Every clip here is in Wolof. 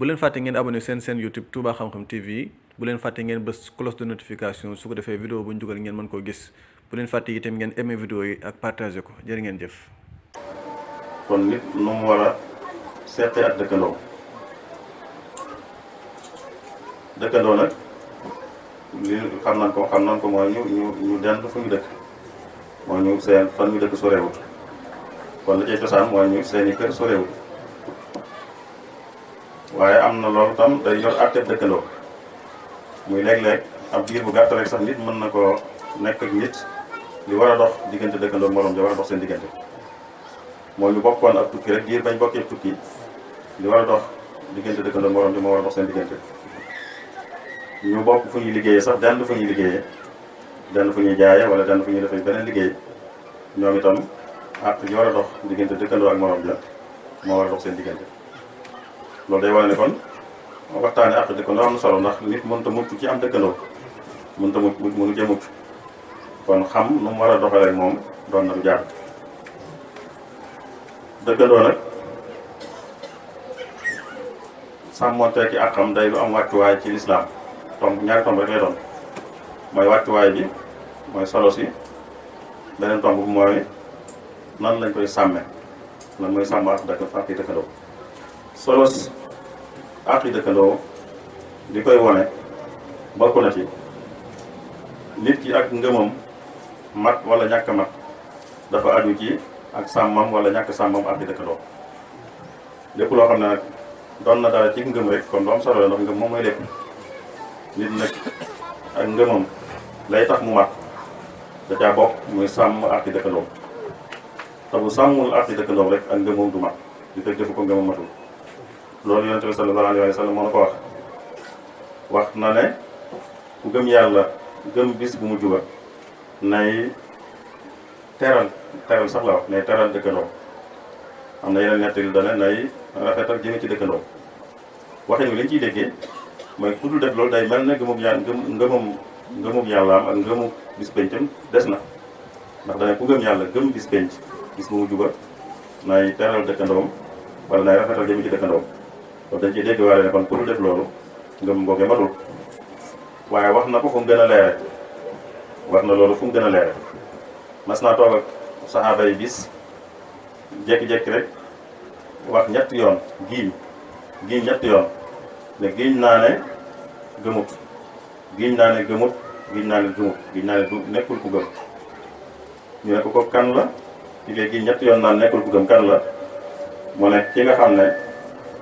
bu leen fàtte ngeen abonné seen YouTube Touba Xam-Xam TV bu leen fàtte ngeen bës cloche de notification su ko defee vidéo bu ñu dugal ngeen mën koo gis bu leen fàtte itam ngeen aimé vidéo yi ak partagé ko jërë ngeen jëf. kon nit nu mu war a seqee ak dëkkandoo nag li xam nañ ko mooy ñu dend fu ñu dëkk mooy ñu seen fan ñu dëkk sorewut kon la cay cosaan mooy ñu seeni kër sorewut waaye am na loolu tam day yor àtteeb dëkkandoo muy léeg-léeg ab diir bu gàtt rek sax nit mën na koo nekk ak nit li war a dox diggante dëkkandoo moroom ja war a dox seen diggante mooy ñu bokkoon ab tukki rek diir bañ bokkee tukki li war a dox diggante dëkkandoo moroom ja moo war a dox seen diggante ñu bokk fu ñuy liggéeyee sax dend fu ñuy liggéeyee dend fu ñuy jaayee wala dend fu ñuy defee beneen liggéey ñoom itam àq yi war a dox diggante dëkkandoo ak moroom ja moo war a dox seen diggante loolu day wane ne kon waxtaane àq dëkkandoo am na solo ndax nit mënut a mucc ci am dëkkandoo mënu cee mucc kon xam nu mu war a doxalee ak moom doon na lu jaar dëkkandoo nag sàmmonte ci àqam day lu am wàccuwaay ci lislaam ñaari tomb rek lay doon mooy wàccuwaay bi mooy solo si beneen tomb bi mooy nan lañ koy sàmme lan mooy sàmm àqi dëkkandoo solos àqi dëkkandoo li koy wone bokk na ci nit ki ak ngëmam mat wala ñàkk mat dafa aju ci ak sàmmam wala ñàkk sàmmam àqi dëkkandoo lépp loo xam ne nag doon na dara ci ngëm rek kon lu am solo la ndax ngëm moom mooy lépp nit nag ak ngëmam lay tax mu mat da caa bokk muy sàmm àqi dëkkandoo te bu sàmmul àqi dëkkandoo rek ak ngëmam du mat di fekk defu ko ngëmam matul loolu yonent bi sallallahu alayhi wa sallam moo na ko wax na ne ku gëm yàlla gëm bis bu mu juba nay teral sax la wax nay teral dëkkandoo am na yeneen nettali dane nay rafetal jëme ci dëkkandoo waxin wi liñ ciy déggee mooy ku dul def loolu day mel ne ngëmum yàllaam ak ngëmu bis pencam des na ndax dane ku gëm yàlla gëm bis penc bis bu mu juba nay teral dëkkandoom wala nay rafetal jëme ci dëkkandoom loolu dañ ciy dégg waale ne kon ku dul def loolu ngëm googee matul waaye wax na ko fu mu gën a leere wax na loolu fu mu gën a leere mas naa toog ak saxaaba yi bis jékki-jékki rek wax ñetti yoon giiñ ñetti yoon ne giiñ naa ne gëmut giiñ naa ne gëmut giiñ naa ne gëmut giiñ naa ne du nekkul ku gëm ñu ne ko kan la ci ngay giiñ ñetti yoon naan nekkul ku gëm kan la mu ne ki nga xam ne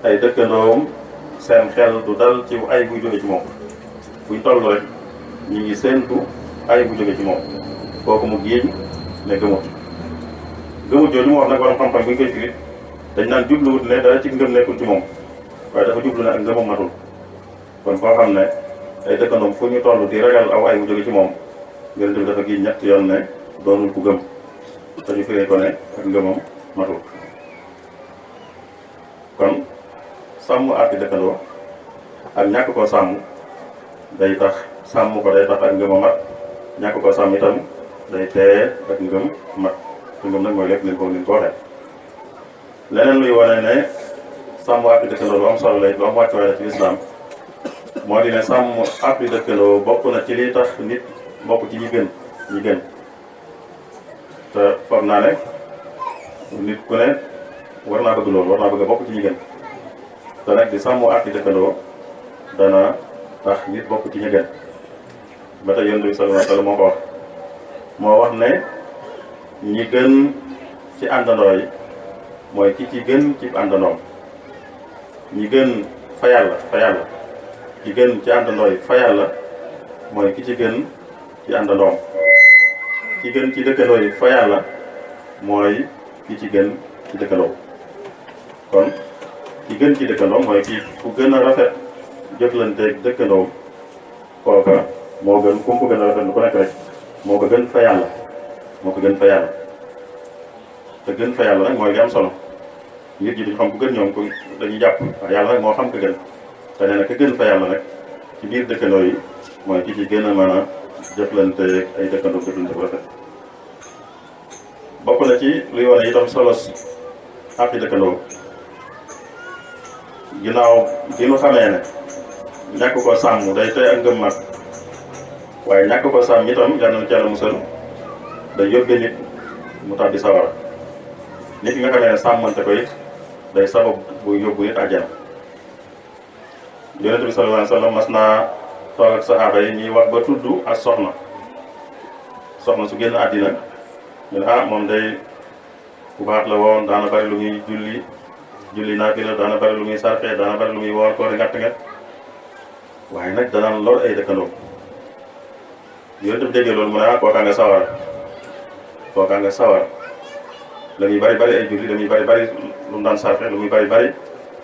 ay dëkkandoom seen xel du dal ci ay buy jóge ci moom buñ toll rek ñu ngi séentu ay bu jóge ci moom kooku mu giiñ ne gëmut jooju mu wax nag borom xam-xam bu ñu koy firi dañ naan jubluwut ne dara ci ngëm nekkul ci moom waaye dafa jublu ne ak ngëmam matul kon koo xam ne ay dëkkandoom fu ñu toll di ragal aw ay bu jóge ci moom ngeen bi dafa giiñ ñetti yoon ne doonul ku gëm te ñu firee ko ne ak ngëmam matul kon sàmm àqi dëkkandoo ak ñàkk koo sàmm day tax sàmm ko day tax ak ngëm a mat ñàkk koo sàmm itam day teye ak ngëm mat te ngëm nag mooy lépp ko waxee leneen luy wane ne sàmm àqi dëkkandoo lu am solo lay lu am wàccuwaay ci lislaam moo di ne sàmm àqi dëkkandoo bokk na ci liy tax nit bokk ci ñi gën te foog naa ne nit ku ne war naa bëgg loolu war naa bëgg a bokk ci ñi gën te nag di sàmm àqi dëkkandoo dana tax nit bokk ci ñi gën ba tey Yonent bi sallallahu alayhi wa sallam moo ko wax moo wax ne ñi gën ci àndandoo yi mooy ki ci gën ci àndandoom ñi gën fa yàlla ki gën ci àndandoo yi fa yàlla mooy ki ci gën ci àndandoom ki gën ci dëkkandoo yi fa yàlla mooy ki ci gën ci dëkkandoo kon ki gën ci dëkkandoo mooy ki ku gën a rafet jëflanteeg dëkkandoo kooka moo gën ku mu ko gën a rafet lu ko nekk rek moo ko gën fa yàlla te gën fa yàlla nag mooy li am solo nit ñi duñ xam ku gën ñoom ko dañuy jàpp waaye yàlla nag moo xam ko gën te nee na ka gën fa yàlla nag ci biir dëkkandoo yi mooy ki ci gën a mën a jëflante ay dëkkandoo jëflante bu rafet bokk na ci luy wane itam solos àqi dëkkandoo ginnaaw bi nu xamee ne ñàkk ko sàmm day tey ak ngëm mat waaye ñàkk ko sàmm itam yal na ci Yàlla musal day yóbbee nit mu tàbbi sawara nit ki nga xamee ne sàmmante ko it day sabab bu yóbbu nit àjjana. Yonent bi sallallahu alayhi wa sallam mas naa toog ak saxaaba yi ñuy wax ba tudd ak soxna su génn àddina ñu ne moom day ku baax la woon daana bari lu muy julli naafila daana bari lu muy sarxe daana bari lu muy woor koori ngàtt waaye nag danaan lor ay dëkkandoo. Yonent bi déggee loolu mu ne kookaa nga sawar la muy bari ay julli la muy bari lu mu daan sarxe lu muy bari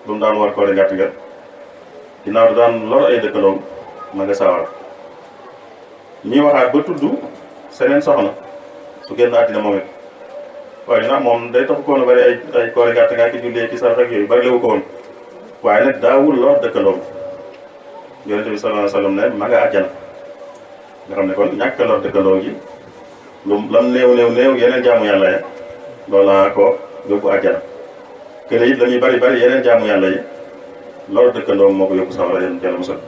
lu mu daan woor koori ngàtt ginnaaw du daan lor ay dëkkandoom ma nga sawar. ñuy waxaat ba tudd seneen soxna su génn àddina moom it waaye nag moom day tax koon bari ay koori ngàtt nga ki jullee ci sarx ak yooyu bari lewu ko woon waaye nag daawul lor dëkkandoom. Yonent bi sallallahu alayhi wa sallam ne ma nga àjjana nga xam ne kon ñàkk lor dëkkandoo gi lu lam néew yeneen jaamu yàlla yi loolaa ko yóbbu àjjana. kële it la ñuy bari yeneen jaamu yàlla yi loolu dëkkandoo moo ko yóbbu sawara yéen Yàlla musal.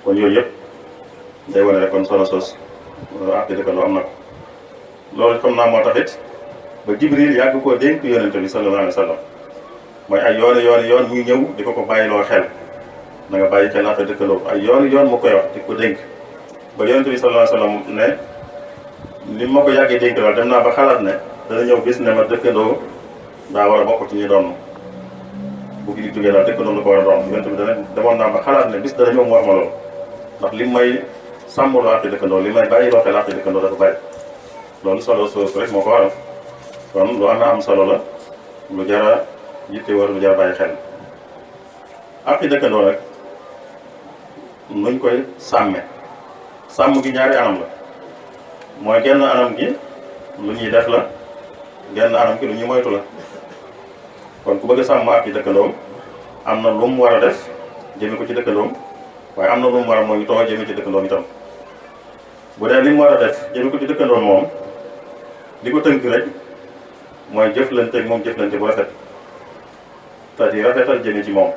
kon yooyu yëpp day wane rek kon solo sos àq dëkkandoo am na ko. loolu xam naa moo tax it ba Jibril yàgg koo dénk Yonent bi sallallahu alayhi wa sallam mooy ay yoon muy ñëw di ko bàyyiloo xel na nga bàyyi xel àq dëkkandoo ay yoon mu koy wax di ko dénk ba Yonent bi sallallahu alayhi wa sallam ne li ma ko yàggee dénk daal dem naa ba xalaat ne dana ñëw bis ne ma dëkkandoo daa war a bokk ci ñi doon bu gi di jógee daal dëkkandoo la ko war a doon. Yonent bi demoon naa ba xalaat ne bis dana ñëw mu wax ma loolu ndax li may sàmmloo àq dëkkandoo li may bàyyiloo xel àq dëkkandoo dafa bàyyi loolu solo soosu rek moo ko waral kon lu am solo la lu jara yitte war lu jara bàyyi xel. àq dëkkandoo nag nuñ koy sàmm gi ñaari anam la mooy genn anam gi lu ñuy def la genn anam gi lu ñuy moytu la. kon ku bëgg a sàmm àq dëkkandoom am na lu mu war a def jëme ko ci dëkkandoom waaye am na lu mu war a mooy toog jëme ci dëkkandoom itam. bu dee li mu war a def jëme ko ci dëkkandoom moom li ko tënk rek mooy jëflante moom jëflante bu rafet te di rafetal jëme ci moom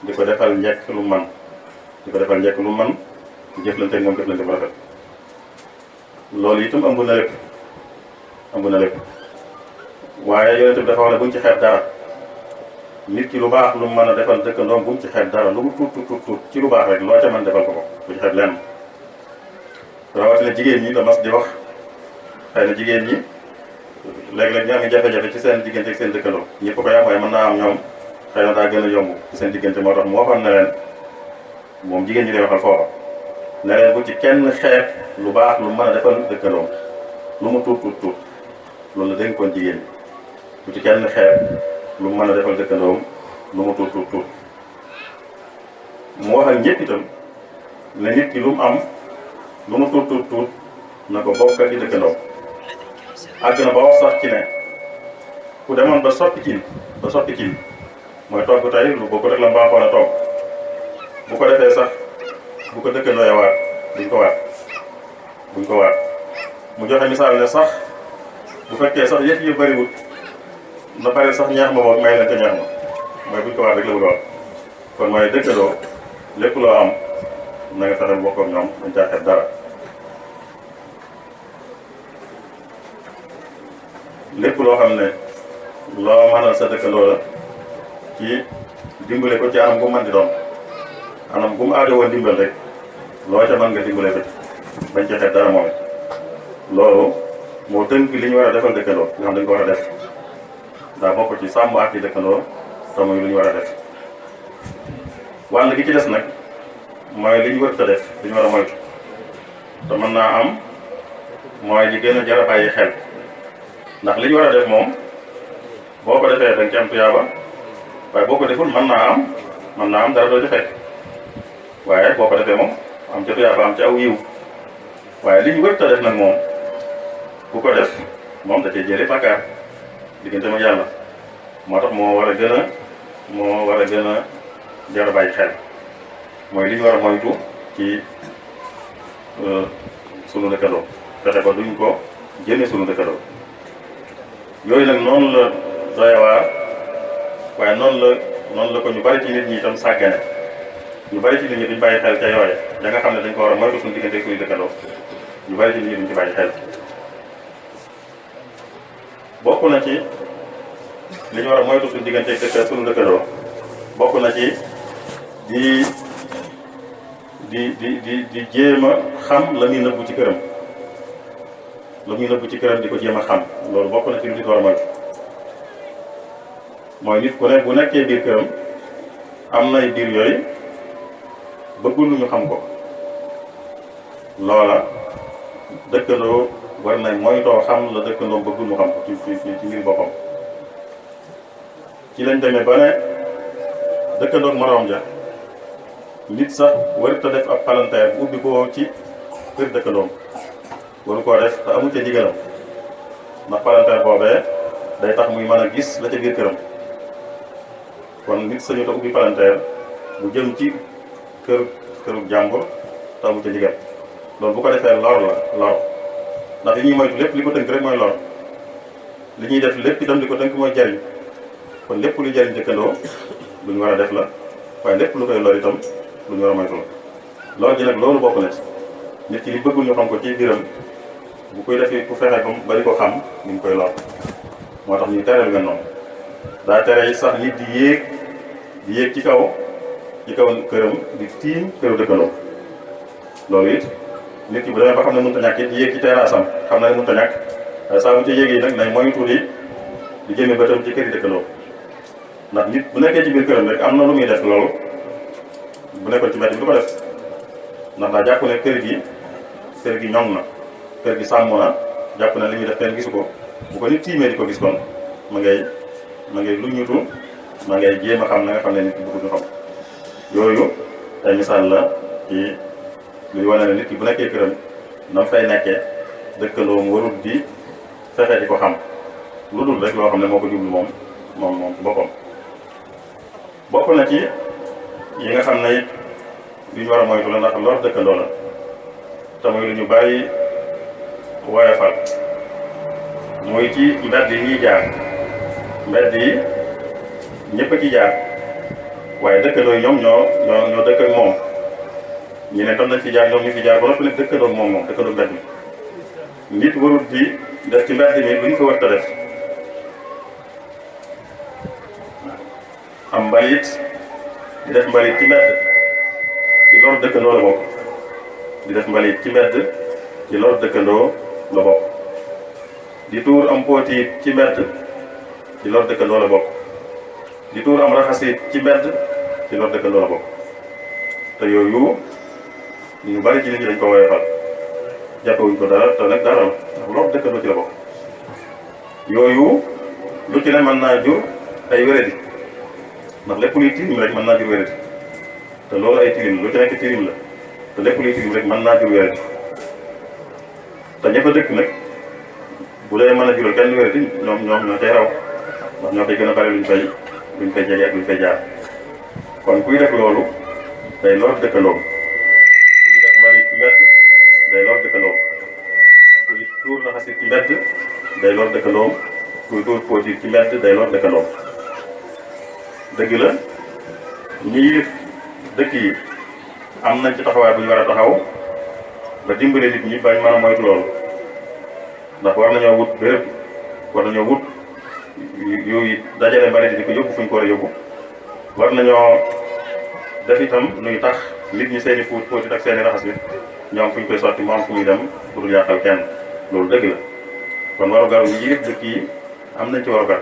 di ko defal njëkk lu man di jëflante moom jëflante bu rafet. loolu itam ëmb na lépp waaye Yonent bi dafa wax ne buñ ci xeeb dara nit ki lu baax lu mu mën a defal dëkkandoom buñ ci xeeb dara lu mu tuut ci lu baax rek loo ca mën defal ko bu ci xeeb lenn. rawatina jigéen ñi da mas di wax xëy na jigéen ñi léeg-léeg ñu am jafe-jafe ci seen diggante ak seen dëkkandoo ñëpp ko yam waaye mën naa am ñoom xëy na daa gën a yomb ci seen diggante moo tax mu waxoon ne leen moom jigéen ñi lay waxal foofa ne leen bu ci kenn xeeb lu baax lu mën a defal dëkkandoom lu mu tuut loolu la dénkoon jigéen ñi bu ci kenn xeeb lu mu mën a defal dëkkandoom lu mu tuut mu wax ak ñëpp itam ne nit ki lu mu am lu mu tuut na ko bokk ak i dëkkandoom. àgg na ba wax sax ci ne ku demoon ba soppi cin mooy togg tey lu bokk rek la mbaaxoon a togg bu ko defee sax bu ko dëkkandoo ya waat buñ ko waat mu joxe misaal ne sax bu fekkee sax yëf yi bëriwut na bari sax ñeex ma boog may leen te ñeex ma mooy buñ ko waat rek la bëgg a wax kon mooy dëkkandoo lépp loo am na nga fexe bokk ak ñoom dañ caa xeeb dara. lépp loo xam ne loo mënal sa dëkkandoo la ci dimbale ko ci anam gu mën di doon anam gu mu aada woon dimbal rek loo ca mën nga dimbale ko ci bañ ci xeeb dara moom it loolu moo tënk li ñu war a defal dëkkandoo nga xam dañ ko war a def daa bokk ci sàmm ak yi dëkkandoo te muy lu ñu war a def. wàll gi ci des nag mooy li ñu war a def li ñu war a moytu te mën naa am mooy li gën a jar a bàyyi xel. ndax li ñu war a def moom boo ko defee dañ ci am tuyaaba waaye boo ko deful mën naa am dara doo ci fekk waaye boo ko defee moom am ca tuyaaba am ci aw yiw waaye li ñu wër ta def nag moom ku ko def moom da cee jëlee bàkkaar diggante ma yàlla moo tax moo war a gën a jar a bàyyi xel mooy li ñu war a moytu ci sunu dëkkandoo fexe ba duñ ko génne sunu dëkkandoo. yooyu nag noonu la doy waar waaye noonu la noonu la ko ñu bari ci nit ñi itam sàggane ñu bari ci nit ñi duñ bàyyi xel ca yooye da nga xam ne dañ ko war a moytu suñu diggante suñu dëkkandoo ñu bari ci nit ñi duñ ci bàyyi xel bokk na ci li ñu war a moytu suñu diggante suñu dëkkandoo bokk na ci di jéem a xam la muy nëbbu ci këram la muy nëbbu ci këram di ko jéem a xam loolu bokk na ci lu nit war a moytu mooy nit ku ne bu nekkee biir këram am nay biir yooyu bëggul lu ñu xam ko loola dëkkandoo war na moytoo xam la dëkkandoo bëggul ñu xam ko ci mbir boppam ci lañ demee ba ne dëkkandoo moroom ja nit sax warut a def ab palanteer bu ubbi ko ci kër dëkkandoom waru koo def te amu ca digalam ndax palanteer boobee day tax muy mën a gis la ca biir këram kon nit sañu ta ubbi palanteer bu jëm ci këru jàmbur te amu ca digal loolu bu ko defee lor ndax li ñuy moytu lépp li ko tënk rek mooy lor li ñuy def lépp itam li ko tënk mooy jariñ kon lépp lu jariñ dëkkandoo lu ñu war a def la waaye lépp lu koy lor itam lu ñu war a moytu la loolu ji nag loolu bokk na ci nit ki li bëggul ñu xam ko ci biiram bu koy defee ku fexe ba di ko xam ni mu koy lor moo tax ñuy tere lu mel noonu daa tere yi sax nit di yéeg ci kaw këram di tiim këru dëkkandoo loolu it nit ki bu demee ba xam ne mënut a ñàkk it yéeg ci terrassam xam na ne mënut a ñàkk saa bu ci yéeg yi nag nay moytu di jëmee bëtam ci kër yi dëkkandoo ndax nit bu nekkee ci biir këram rek am na lu muy def loolu bu nekkoon ci mbedd bi du ko def ndax daa jàpp ne kër gi ñoŋ na kër gi sàmm na jàpp ne li ñuy def kenn gisu ko bu ko nit tiimee di ko gis kon ma ngay lu ñutu ma ngay jéem a xam na nga xam ne nit ki bëgg ñu xam yooyu ay misaal la ci luy wane ne nit ki bu nekkee këram na fay nekkee dëkkandoo mu warul di fexe di ko xam lu dul rek loo xam ne moo ko jublu moom ci boppam bokk na ci yi nga xam ne it lu ñu war a moytu la ndax lor dëkkandoo la te muy lu ñu bàyyi woyofal muy ci mbedd yi ñuy jaar mbedd yi ñëpp a ci jaar waaye dëkkandoo yi ñoom ñoo dëkk ak moom ñu ne tam nañ fi jaar ñoom ñu fi jaar ba noppi nag dëkkandoo moom dëkkandoo mbedd mi nit warul di def ci mbedd mi lu ñu ko war a def am mbalit di def mbalit ci mbedd ci lor dëkkandoo la bokk di def mbalit ci mbedd ci lor dëkkandoo la bokk di tuur am pooti ci mbedd ci lor dëkkandoo la bokk di tuur am raxasit ci mbedd ci lor dëkkandoo la bokk te yooyu ñu bari ci nit ñi dañ ko woyofal jàppewuñ ko dara te nag dara ndax lor dëkkandoo ci la bokk yooyu lu ci ne mën naa jur ay wéradi ndax lépp luy tilim rek mën naa jur wéradi te loolu ay tilim lu ci nekk tilim la te lépp luy tilim rek mën naa jur wéradi te ña fa dëkk nag bu dee mën a jural kenn wéradi ñoom ñoo cay raw ndax ñoo koy gën a bari luñ fay jege ak luñ fay jaar kon kuy def loolu day lor dëkkandoo kuy def mbalit ci mbedd day lor dëkkandoo kuy tuur raxasit ci mbedd day lor dëkkandoo kuy tuur pooti ci mbedd day lor dëkkandoo dëgg la ñii dëkk yi am nañ ci taxawaay bu ñu war a taxaw ba dimbale nit ñi bañ mën a moytu loolu ndax war nañoo wut béréb war nañoo wut yooyu dajale mbalit di ko yóbbu fu ñu ko war a yóbbu war nañoo def itam luy tax nit ñi seen i fóot ak seen i raxas bi ñoom fu ñu koy sotti mu am fu muy dem pour yàqal kenn loolu dëgg la kon warugar yi yëpp dëkk yi am nañ ci warugar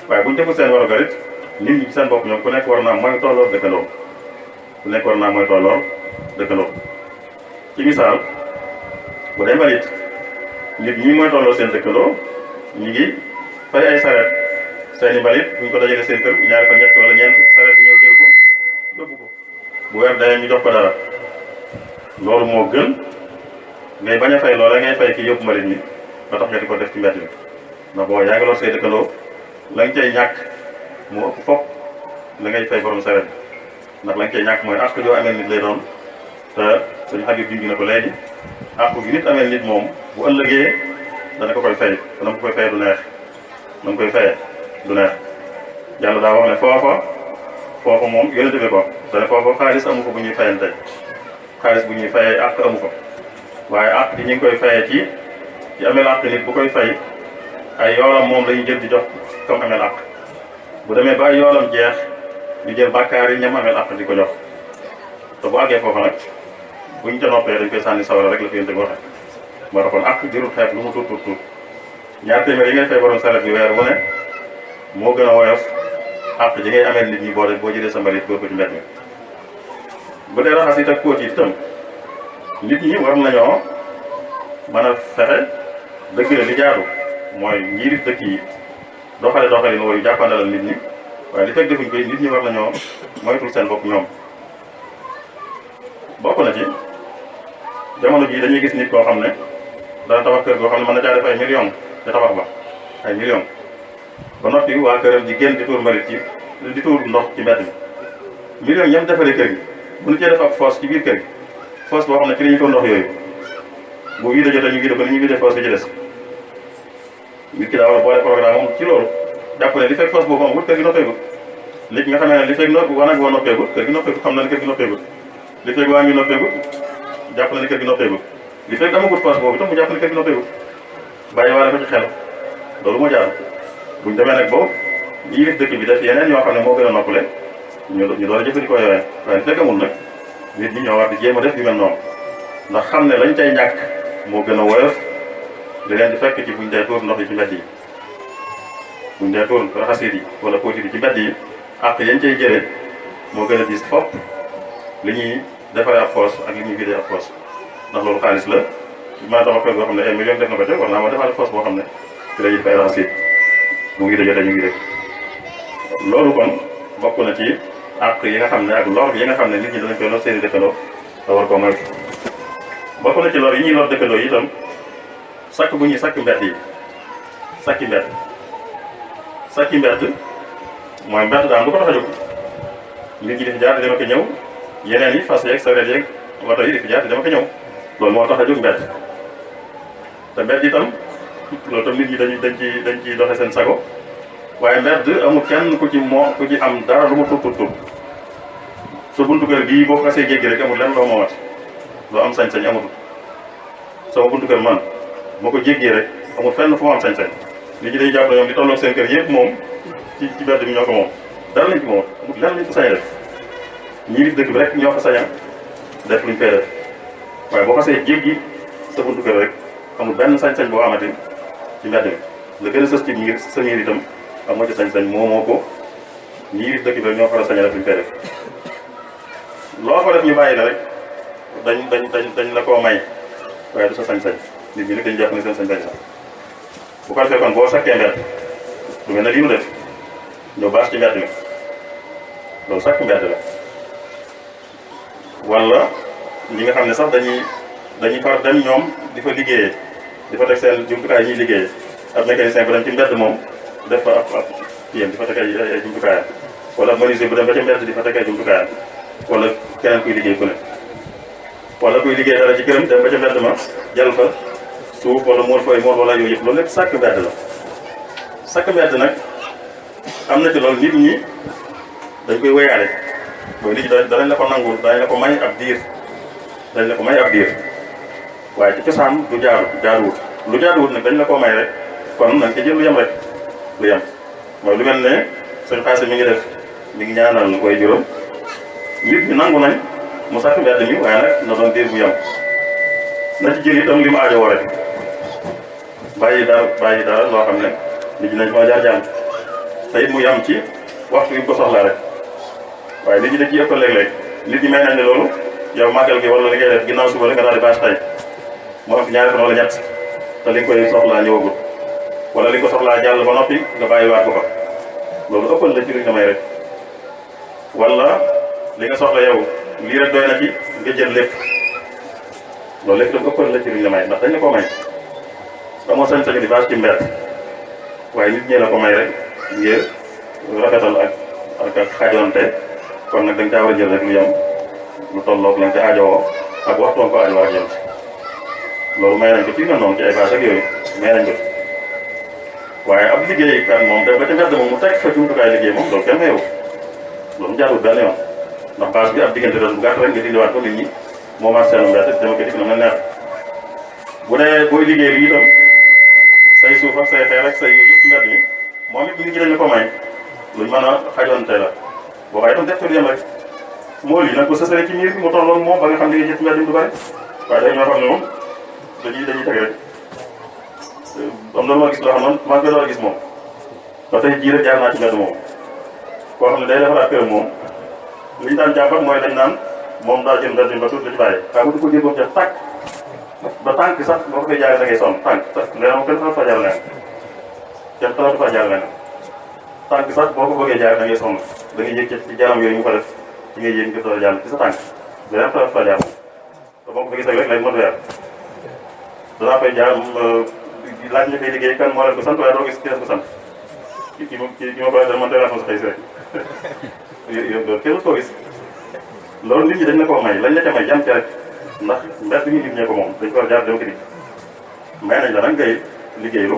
waaye buñ deful seen warugar it nit ñi ci seen bopp ñoom ku nekk war naa mooy tolloor dëkkandoo ku nekk war naa mooy tolloor dëkkandoo ci misaal bu dee mbalit nit ñi mooy tolloor seen dëkkandoo ñu ngi fay ay sareet seen i mbalit buñ ko dajalee seen kër ñaari fan ñett wala ñeent sareet bi ñëw jël ko yóbbu ko bu weer dayee ñu jox ko dara loolu moo gën ngay bañ a fay loola ngay fay kii yóbbu mbalit mi ba tax nga di ko def ci mbedd mi ndax boo yaa ngi lor say dëkkandoo la nga cay ñàkk moo ëpp fopp la ngay fay borom sareet ndax la nga cay ñàkk mooy àq joo amee nit lay doon te suñu Habib junj na ko léegi àq gi nit amee nit moom bu ëllëgee dana ko koy fay dana ko koy fay du neex na nga koy fayee du neex yàlla daa wax ne foofa foofu moom yonente bi ko dane foofu xaalis amu ko bu ñuy fayante xaalis bu ñuy fayee àq amu ko waaye àq di ñu ngi koy fayee ci ameel àq nit bu koy fay ay yoolam moom la ñu jël di jox comme ameel àq bu demee ba ay yoolam jeex ñu jël bàkkaar yi ñam ameel àq di ko jox te bu àggee foofu nag buñ ca noppee dañ koy sànni sawara rek la fi yonente bi waxe moo tax kon àq jërul xeeb lu mu tuut tuut tuut ñaar téeméer yi ngay fay borom saret bi weer bu ne moo gën a woyof àq ji ngay amee nit ñi boo jëlee sa mbalit góor ko ci mbedd mi bu dee raxas it ak póot yi itam nit ñi war nañoo mën a fexe dëgg la li jaadu mooy njiiri dëkk yi doxalin wooyu jàppandalal nit ñi waaye li fekk defuñ koy nit ñi war nañoo moytul seen bopp ñoom bokk na ci jamono jii dañuy gis nit koo xam ne dana tabax kër goo xam ne mën na caa def ay millions te tabax ba ay millions ba noppi waa këram di génn di tuur mbalit ci di tuur ndox ci mbedd mi millions ñam defaree kër gi bu ñu cee def ab fosse ci biir kër gi fosse boo xam ne ci la ñuy tuur ndox yooyu bu wii da jotee ñu vidé ko ni ñu vidé fosse bi ci des nit ki daa war a boole programme moom ci loolu jàpp ne li fekk fosse boobu amul kër gi noppeegut li nga xamee ne li fekk wanag woo noppeegut kër gi noppeegut xam na ne kër gi noppeegut li fekk waa ngi noppeegut jàpp na ne kër gi noppeegut li fekk amagut fosse boobu itam mu jàpp ne kër gi noppeegut bàyyi waale ko ci xel loolu moo jaar buñ demee nag boobu ñi def dëkk bi def yeneen yoo xam ne moo gën a noppale ñu doon a jëfandikoo yooyee waaye li fekk amul nag nit ñi ñoo war di jéem a def yu mel noonu ndax xam ne lañ cay ñàkk moo gën a woyof di leen di fekk ci buñ dee tuur ndox yi ci mbedd yi buñ dee tuur raxasit yi wala póotit yi ci mbedd yi àq yañ cay jëlee moo gën a diis fopp li ñuy defaree ab foos ak li ñuy vidé ab foos ndax loolu xaalis la mën a tabax kër boo xam ne ay millions def na ko ca war naa ma defaale foos boo xam ne ci la ñuy fay raxasit bu ngi jotee ñu ngi def loolu kon bokk na ci àq yi nga xam ne ak lor yi nga xam ne nit ñi danañ koy lor seeni dëkkandoo te war koo moytu bokk na ci lor yi ñuy lor dëkkandoo yi itam sakk bu ñuy sakk mbedd yi sakki mbedd mooy mbedd daan du ko tax a jóg nit ñi di fi jaar di dem ak ñëw yeneen yi fas yeeg sareet yeeg oto yi di fi jaar di dem ak ñëw loolu moo tax a jóg mbedd te mbedd itam loolu tam nit ñi dañ ci doxe seen sago waaye mbedd amul kenn ku ci am dara lu mu tur sa buntu kër gii boo ko xasee jéggi rek amul lenn loo moomat loo am sañ-sañ amatul sama buntu kër man moo ko jéggee rek amul fenn fu mu am sañ-sañ nit ñi dañuy jàpp ne ñoom di tolloog seen kër yëpp moom ci mbedd mi ñoo ko moom dara lañ ci moom amul lenn lañ ko sañ def ñii di dëkk bi rek ñoo ko saña def luñ koy def waaye boo xasee jéggi sa buntu kër rek amul benn sañ-sañ boo amati ci mbedd mi la gën a sës ci miir sa miir itam amoo ci sañ-sañ moo ko ñii di dëkk bi rek ñoo ko saña def luñ koy def loo ko def ñu bàyyi la rek dañ la koo may waaye du sa sañ-sañ nit ñi nag dañu jàpp ne seen sañ-sañ sax bu ko defee kon boo sakkee mbedd du mel ne lii nu def ñëw baas ci mbedd mi loolu sakk mbedd la wala ñi nga xam ne sax dañuy far dem ñoom di fa liggéeyee di fa teg seen jumtukaay yi ñuy liggéeyee ab mécanicien bu dem ci mbedd moom def fa ab yéen di fa teg ay jumtukaayam wala ab menuisier bu dem ba ci mbedd di fa teg ay jumtukaayam wala keneen kuy liggéey ku ne wala kuy liggéey dara ci këram dem ba ca mbedd ma jël fa suuf wala mool fooy mool wala yooyu yëpp loolu lépp sàkk mbedd la sàkk mbedd nag am na ci loolu nit ñi dañ koy wéyaale mooy nit ñi danañ la ko nangul dañ la ko may ab diir waaye ci cosaan du jaaruwut lu jaaruwut nag dañ la ko may rek kon nañ ci jël lu yem rek lu yem mooy lu mel ne sëñ Xaasim mi ngi ñaanal koy juróom nit ñi nangu nañ mu sàkk mbedd mi waaye nag na doon diir bu yem na ci jël itam li mu aajo woo rek bàyyi dara loo xam ne nit ñi nañ ko jaar jàmm te it mu yem ci waxtu yi ko soxlaa rek waaye nit ñi dañ ciy ëppal léeg-léeg nit ñi may nañ ne loolu yow màggal gi wala li ngay def ginnaaw suba rek nga daal di bâche tay mu am fi ñaari fan wala ñett te li nga koy soxlaa ñëwagul wala li nga ko soxlaa jàll ba noppi nga bàyyiwaat ko fa loolu ëppal la ci li nga may rek wala li nga soxla yow lii rek doy na ci nga jël lépp loolu lépp dama ëppal la ci li nga may ndax dañ la ko may amoo sañ-sañu di bâche ci mbedd waaye nit ñi la ko may rek ngir rafetal ak xaajoonte kon nag da nga caa war a jël rek lu yem lu tolloog lañ ca aajowoo ak waxtoon ko aajowoo ak yem loolu may nañ ko ci noonu ci ay bâche ak yooyu may nañ ko waaye ab liggéeykat moom dem ba ca mbedd moom mu teg fa jumtukaay liggéey moom loolu kenn mayewu loolu jaarul benn yoon ndax bâche bi ab diggante doon bu gàtt rek nga dindiwaat ko nit ñi moo mat seen mbett dama ko dikk na neex bu dee booy liggéey bi itam say suuf ak say xeer ak say yooyu yëpp mbedd mi moom it nit ñi dañu ko may luñ mën a xajoonte la boobaa itam def ko yem rek mool yi nag ko sësale ci miir bi mu tolloon moom ba nga xam ne nga jët mbedd mi du bari waaye day ñoo xam ne moom dañuy teg rek am na lu ma gis loo xam ne maa ngi koy door a gis moom ba tey jii rek jaar naa ci mbedd moom koo xam ne day defaraat këram moom li ñu daan jàmbat mooy dañ naan moom daa jël mbedd mi ba tuuti la ci bàyyi waaye bu du ko jël boobu def tàkk ba tànk sax boo ko koy jaaree da ngay sonn tànk sax nee moom kenn xalaatu fa jaar leneen kenn xalaatu fa jaar leneen tànk sax boo ko bëggee jaaree da ngay sonn da ngay yëg ci jaram yooyu ñu ko def ci ngay yëg ngir door a jàll ci sa tànk leneen xalaatu fa jaar moom te boo ko bëggee rek lay mën weer danaa fay jaar laaj ñu koy liggéey kan moo leen ko sant waaye doo gis kenn ko sant ki ma koy def man tey laa sa xëy si rek loolu kenn koo gis loolu nit ñi dañ la koo may lañ la ca may jam ca rek ndax mbedd mi nit ñee ko moom dañ ko war a jaar dem ko di may nañ la nag ngay liggéeylu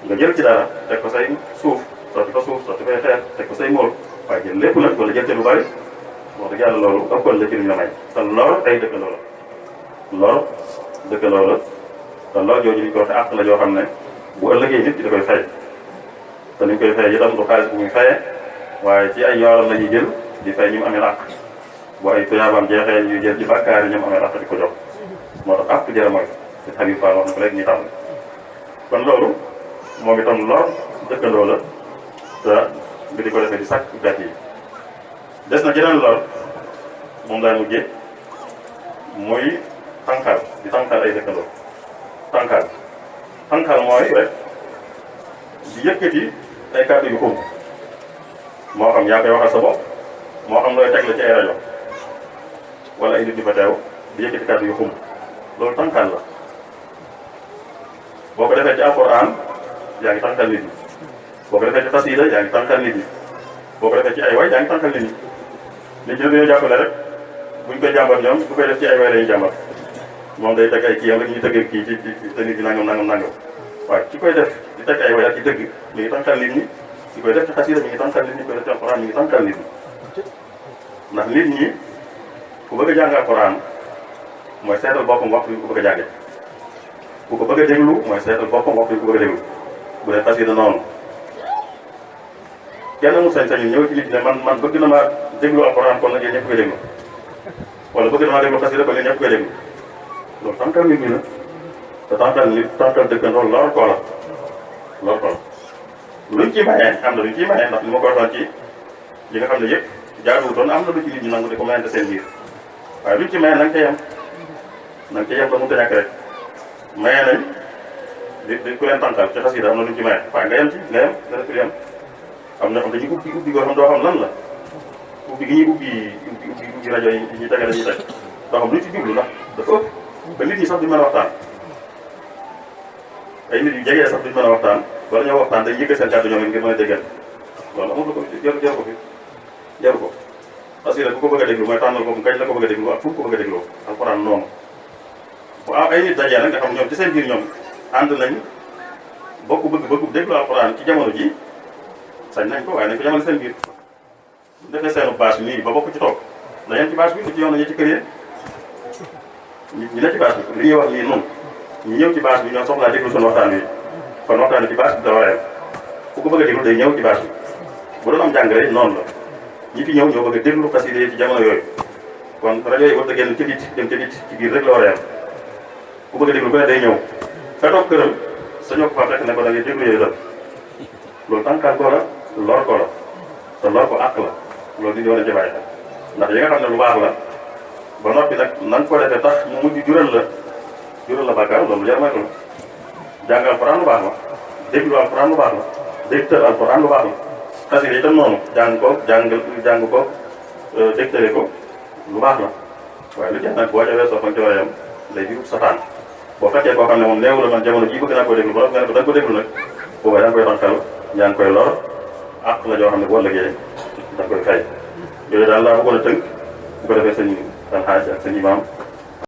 nga jël ci dara teg ko say suuf sotti ko suuf sotti koy xeer teg ko say mool waaye jël lépp nag wala jël ca lu bari wax dëgg yàlla loolu ëppoon la ci luñ la may te lor ay dëkkandoo la lor dëkkandoo la te lor jooju liñ ko waxee àq la joo xam ne bu ëllëgee nit ki da koy fay te niñ koy fay itam du xaalis bu muy fayee waaye ci ay yoolam la ñuy jël di fay ñu mu amee àq bu ay tuyaabaam jeexee ñuy jël ci bàkkaar yi ñoom amee àq di ko jox moo tax àq jërë mooy ci Habib Fall wax na ko léegi ñu tàmm kon loolu moom itam lor dëkkandoo la te bi di ko defee di sàkk gàtt yi des na jeneen lor moom daay mujjee muy tànqal di tànqal ay dëkkandoo tànqal mooy rek di yëkkati ay kàddu yu xum moo xam yaa koy waxal sa bopp moo xam looy teg la ci ay rajo wala ay nit di fa teew di yëkkati kàddu yu xum loolu tànqal la boo ko defee ci alquran yaa ngi tànqal nit ñi boo ko defee ci xasida yaa ngi tànqal nit ñi boo ko defee ci ay way yaa ngi tànqal nit ñi nit ñi dañoo jàppale rek buñ koy jàmbat ñoom bu koy def ci ay way lañuy jàmbat moom day teg ay kii yam rek ñuy tëgg kii ci te nit ñi nangam waaye ci koy def di teg ay way ak ci dëgg mi ngi tànqal nit ñi ci koy def ci xasida mi ngi tànqal nit ñi koy def ci alquran mi ngi tànqal nit ñi ndax nit ñi ku bëgg a jàng alquran mooy seetal boppam waxtu yu ko bëgg a jànge ku ko bëgg a déglu mooy seetal boppam waxtu yu ko bëgg a déglu bu dee xasida noonu kenn mu sañ-sañu ñëw ci nit ne man bëgg na ma déglu alquran kon nag yéen ñëpp koy déglu wala bëgg na maa déglu xasida kon yéen ñëpp koy déglu loolu tànkal nit ñi la te tànkal dëkkandoo lor ko la luñ ci mayee am na luñ ciy mayee ndax li ma ko waxoon ci yi nga xam ne yëpp jaaduwutoon am na lu ci nit ñi nangu di ko mayante seen biir waaye luñ ci mayee na nga ca yem ba mënut a ñàkk rek mayee nañ di ku leen tànkal ci xasida am na luñ ci mayee waaye nga yem nga def ko yem am na xam dañuy ubbi goo xam doo xam lan la ubbi gi ñuy ubbi rajo yi ñuy tege dañuy teg doo xam luñ ci jublu ndax dafa ëpp ba nit ñi sax duñ mën a waxtaan ay nit yu jegee sax duñ mën a waxtaan wala ñoo waxtaan dañ yëkkat seen kàddu ñoom ngir mën a déggal loolu amul ko jaru ko parce que bu ko bëgg a déglu mooy tànnal boppam kañ la ko bëgg a déglu ak fu ko bëgg a dégloo alxuraan noonu bu am ay nit dajee nag nga xam ñoom ci seen biir ñoom ànd nañ bokk bëgg déglu alxuraan ci jamono ji sañ nañ ko waaye nañ ko jamono seen biir bu defee seenu bâche nii ba bokk ci toog na yem ci bâche bi lu ci yoon nañu ci kër yi ñi ne ci bâche bi li ñuy wax nii noonu ñu ñëw ci bâche bi ñoo soxlaa déglu suñu waxtaan wi kon waxtaan bi ci bâche bi da war a yem fu ko bëgg a déglu day ñëw ci bâche bi bu doon am jàngale noonu la ñi fi ñëw ñoo bëgg a déglu xasida yi ci jamono yooyu kon rajo yi war a génn ci nit dem ci nit ci biir rek la war a yem ku bëgg a déglu ko ne day ñëw fa toog këram sañoo ko fa fekk ne ko da ngay déglu yooyu la loolu tànkaat ko la lor ko la te lor ko àq la loolu di doon ci bàyyi ndax yi nga xam ne lu baax la ba noppi nag na nga ko defee tax mu mujj jural la bàkkaar loolu jar may ko la jàng alxuraan lu baax la déglu alxuraan lu baax la dégtal alxuraan lu baax la xasida itam noonu jàng ko dégtale ko lu baax la waaye lu jeex nag boo ca weesoo fa nga ci war a yem day jurub safaan boo fekkee koo xam ne moom néew la man jamono jii bëgg naa ko déglu ba nga ne ko da nga ko déglu nag boobaa da nga koy tànqal yaa ngi koy lor àq la joo xam ne boo ëllëgee da nga koy fay yooyu daal laa bëggoon a tënk bu ko defee sëñ alxaaj ak sëñ imaam